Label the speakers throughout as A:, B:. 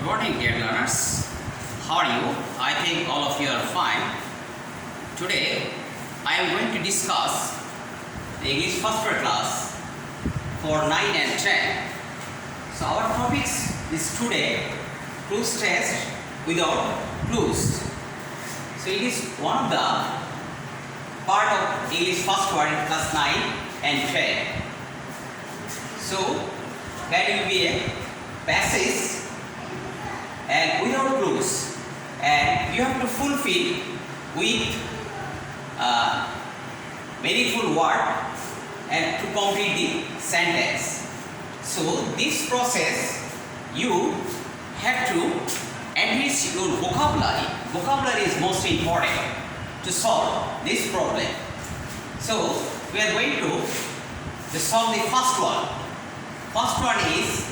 A: morning, dear learners. How are you? I think all of you are fine. Today, I am going to discuss the English first year class for 9 and 10. So, our topics is today clues test without clues. So, it is one of the part of English first word in class 9 and 10. So, there will be a passage and without clues, and you have to fulfill with meaningful word and to complete the sentence. So this process you have to enrich your vocabulary. Vocabulary is most important to solve this problem. So we are going to solve the first one. First one is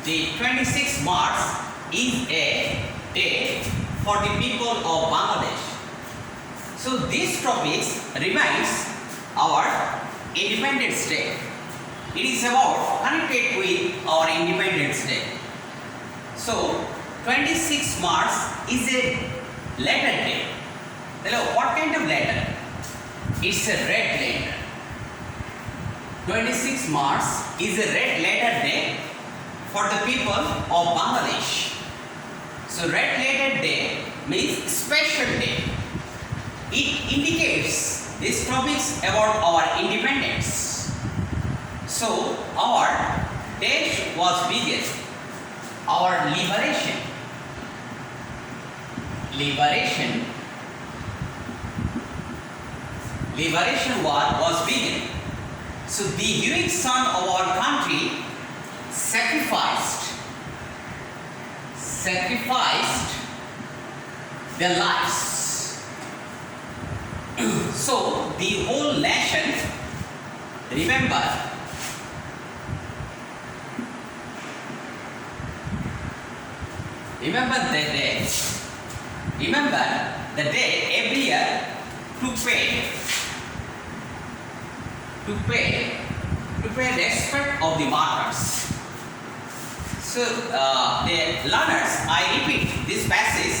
A: the 26 March is a day for the people of Bangladesh. So this topic reminds our Independence Day. It is about connected with our Independence Day. So 26 March is a letter day. Hello, what kind of letter? It's a red letter. 26 March is a red letter day for the people of Bangladesh. So red letter day means special day. It indicates these topics about our independence. So our day was begun, our liberation war was begun. So the heroic son of our country sacrificed their lives. So the whole nation remember the day every year to pay respect of the martyrs. So, the learners, I repeat this passage.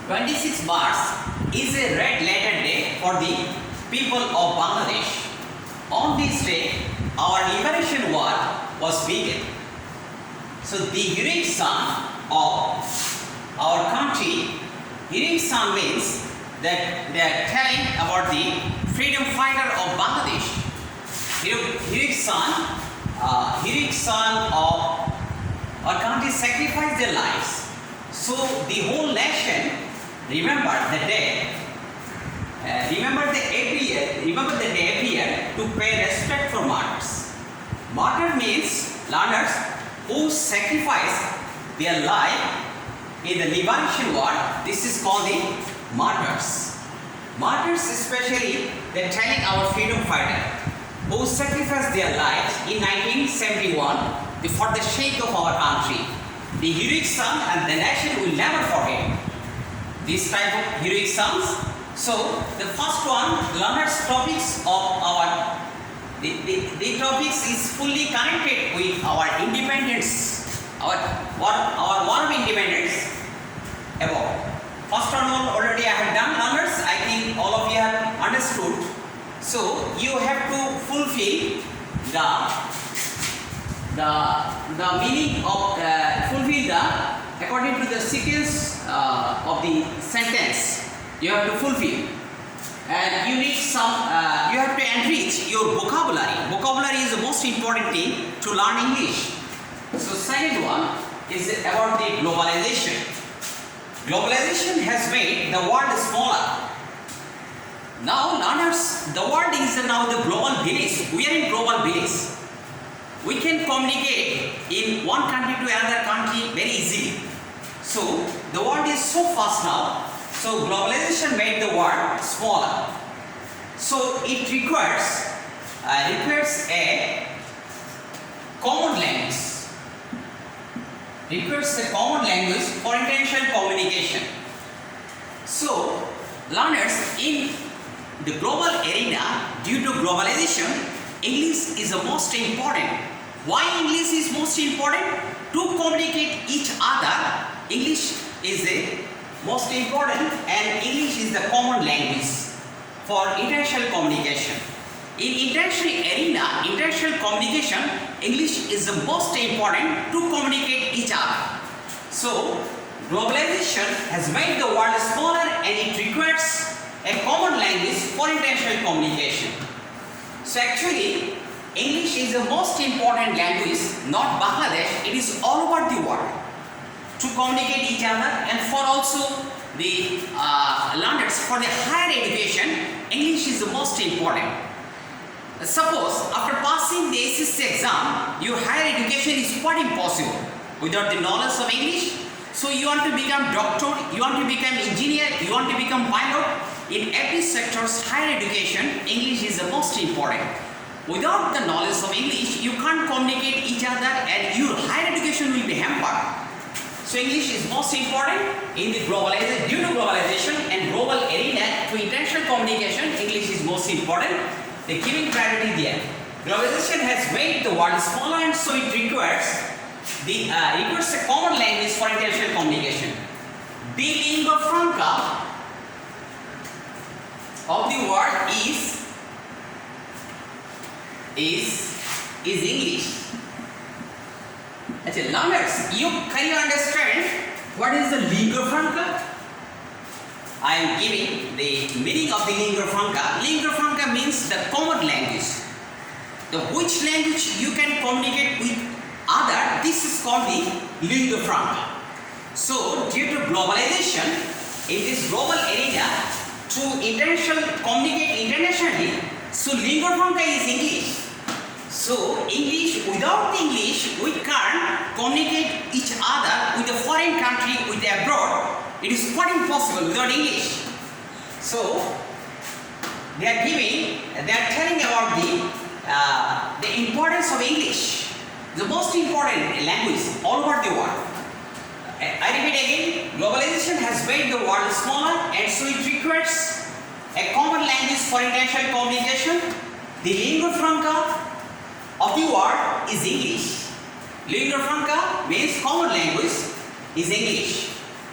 A: 26 March is a red letter day for the people of Bangladesh. On this day, our liberation war was begun. So, the heroic son of our country, heroic son means that they are telling about the freedom fighter of Bangladesh. Heroic son of our country sacrificed their lives. So the whole nation remember the day. Remember the day every year to pay respect for martyrs. Martyr means learners who sacrifice their life in the liberation war. This is called the martyrs. Martyrs especially they are telling our freedom fighter who sacrificed their lives in 1971 for the sake of our country. The heroic son and the nation will never forget this type of heroic sons. So the first one, learners topics of our the topics is fully connected with our independence, our war of independence. About first one already I have done, learners. I think all of you have understood. So you have to fulfill the meaning of according to the sequence of the sentence. You have to fulfill, and you need some. You have to enrich your vocabulary. Vocabulary is the most important thing to learn English. So second one is about the globalization. Globalization has made the world smaller. Now learners, the world is now the global village. We are in global village. We can communicate in one country to another country very easily. So the world is so fast now. So globalization made the world smaller. So it requires a common language. Requires a common language for international communication. So learners, in the global arena, due to globalization, English is the most important. Why English is most most important to communicate each other. English is the most important, and English is the common language for international communication. In international arena, international communication, English is the most important to communicate each other. So globalization has made the world smaller, and it requires a common language for international communication. So actually, English is the most important language, not Bangladesh, it is all over the world to communicate each other, and for also the learners for the higher education, English is the most important. Suppose after passing the SSC exam, your higher education is quite impossible without the knowledge of English. So you want to become doctor, you want to become engineer, you want to become pilot. In every sector's higher education, English is the most important. Without the knowledge of English, you can't communicate each other, and your higher education will be hampered. So English is most important in the globalization, due to globalization and global arena to international communication. English is most important. They're giving priority there. Globalization has made the world smaller, and so it requires a common language for international communication. The lingua franca of the world is English. Okay, learners, can you understand what is the lingua franca? I am giving the meaning of the lingua franca. Lingua franca means the common language. The which language you can communicate with other, this is called the lingua franca. So due to globalization, in this global arena, to communicate internationally, so lingua franca is English. So English, without English, we can't communicate each other with a foreign country, with abroad. It is quite impossible without English. So they are telling about the importance of English, the most important language all over the world. I repeat again, globalization has made the world smaller, and so it requires a common language for international communication. The lingua franca of the world is English. Lingua franca means common language is English.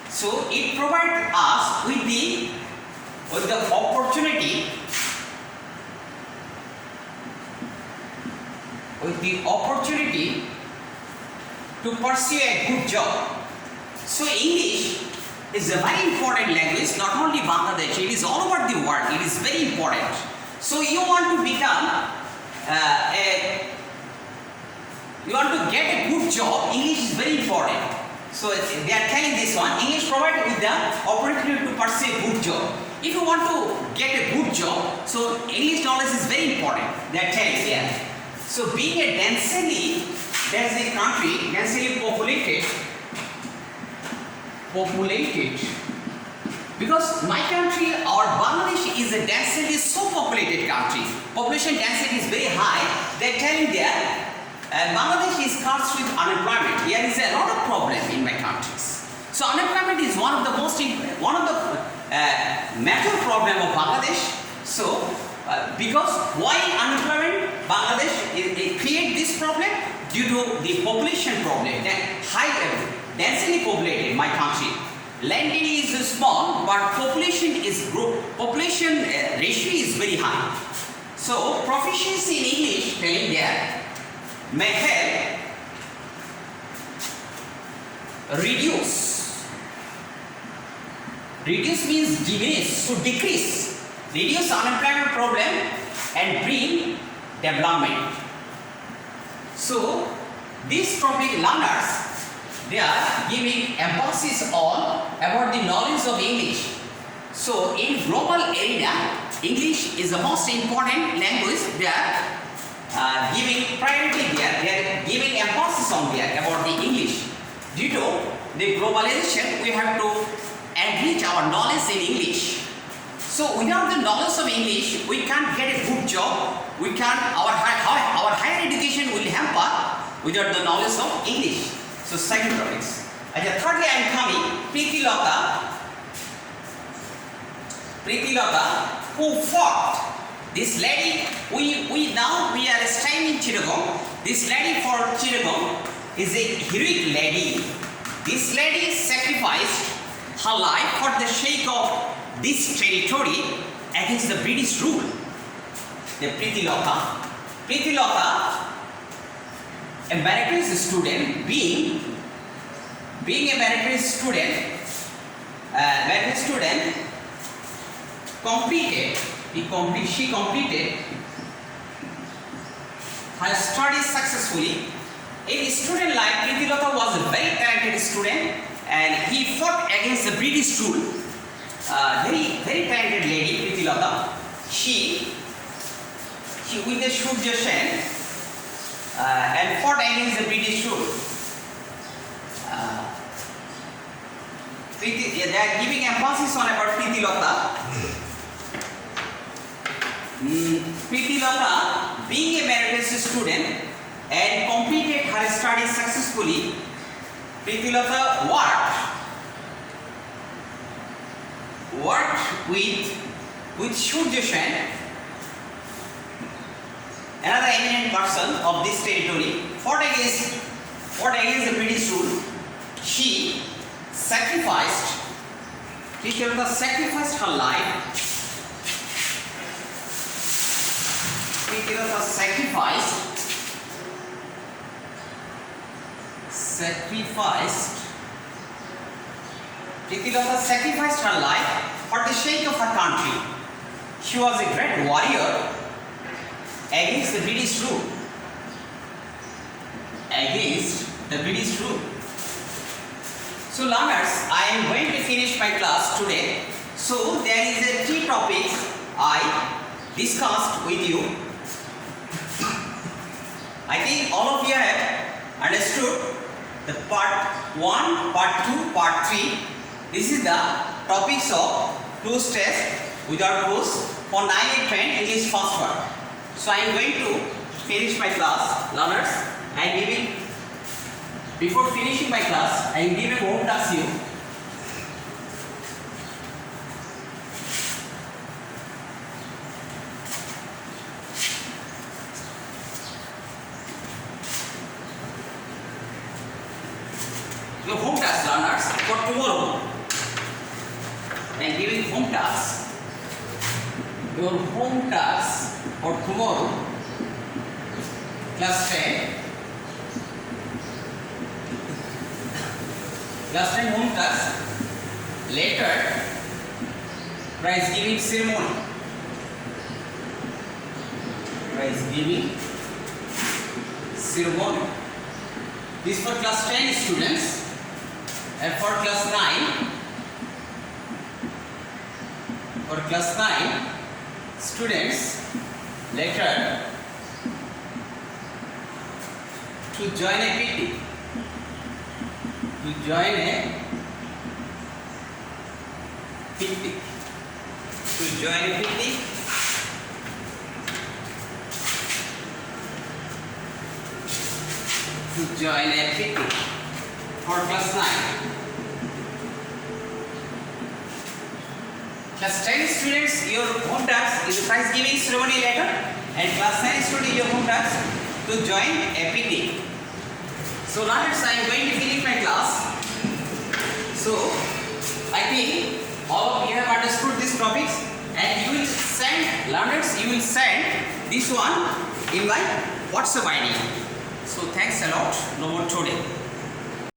A: So it provides us with the opportunity to pursue a good job. So English is a very important language, not only Bangladesh, it is all over the world. It is very important. So you want to become you want to get a good job, English is very important. So they are telling this one, English provides with the opportunity to pursue a good job. If you want to get a good job, so English knowledge is very important. They are telling here. So being a densely country, densely populated, because my country, our Bangladesh is a densely so populated country. Population density is very high. They are telling there, Bangladesh is cursed with unemployment. There is a lot of problem in my countries. So unemployment is one of the major problem of Bangladesh. So because why unemployment? Bangladesh it create this problem due to the population problem. That high densely populated my country. Land area is small, but population ratio is very high. So proficiency in English telling there may help reduce means diminish, so decrease, reduce unemployment problem and bring development. So this topic learners, they are giving emphasis on about the knowledge of English. So in global arena, English is the most important language. They are giving priority there. They are giving emphasis on there about the English. Due to the globalization, we have to enrich our knowledge in English. So without the knowledge of English, we can't get a good job. Our higher education will hamper without the knowledge of English. So second topics. And thirdly, I am coming Preeti Lata, who fought. This lady, we are staying in Chittagong. This lady for Chittagong is a heroic lady. This lady sacrificed her life for the sake of this territory against the British rule. The Pritilota. Pritilota, a meritorious student, being a meritorious student, she completed her studies successfully. In student life, Pritilota was a very talented student, and he fought against the British rule. Very talented lady, Pritilota. She with a Surya Sen and fought against the British rule. They are giving emphasis on about Pritilota. Pritilota, being a meritorious student and completed her studies successfully, Pritilota worked with Surya Sen, another eminent person of this territory, fought against the British rule. Pritilota sacrificed her life. Pritilota sacrificed her life for the sake of her country. She was a great warrior against the British rule. So learners, I am going to finish my class today. So there is a 3 topics I discussed with you. I think all of you have understood the part 1, part 2, part 3. This is the topics of closed test without quiz for 9 and 10 English first word. So I am going to finish my class, learners. Before finishing my class, I am giving home task to you. Your home task, learners, for tomorrow. I am giving home task. Your home task for tomorrow, class 10. Class 10 home task. Later, prize giving ceremony. This for class 10 students. And for class 9 students, later to join a picnic. To join a picnic. For class 9. Class 10 students, your home task is a prize giving ceremony later, and class 9 students, your home task to join a picnic. So learners, I am going to finish my class. So I think all of you have understood these topics, and you will send, learners, you will send this one in my WhatsApp ID. So thanks a lot. No more today.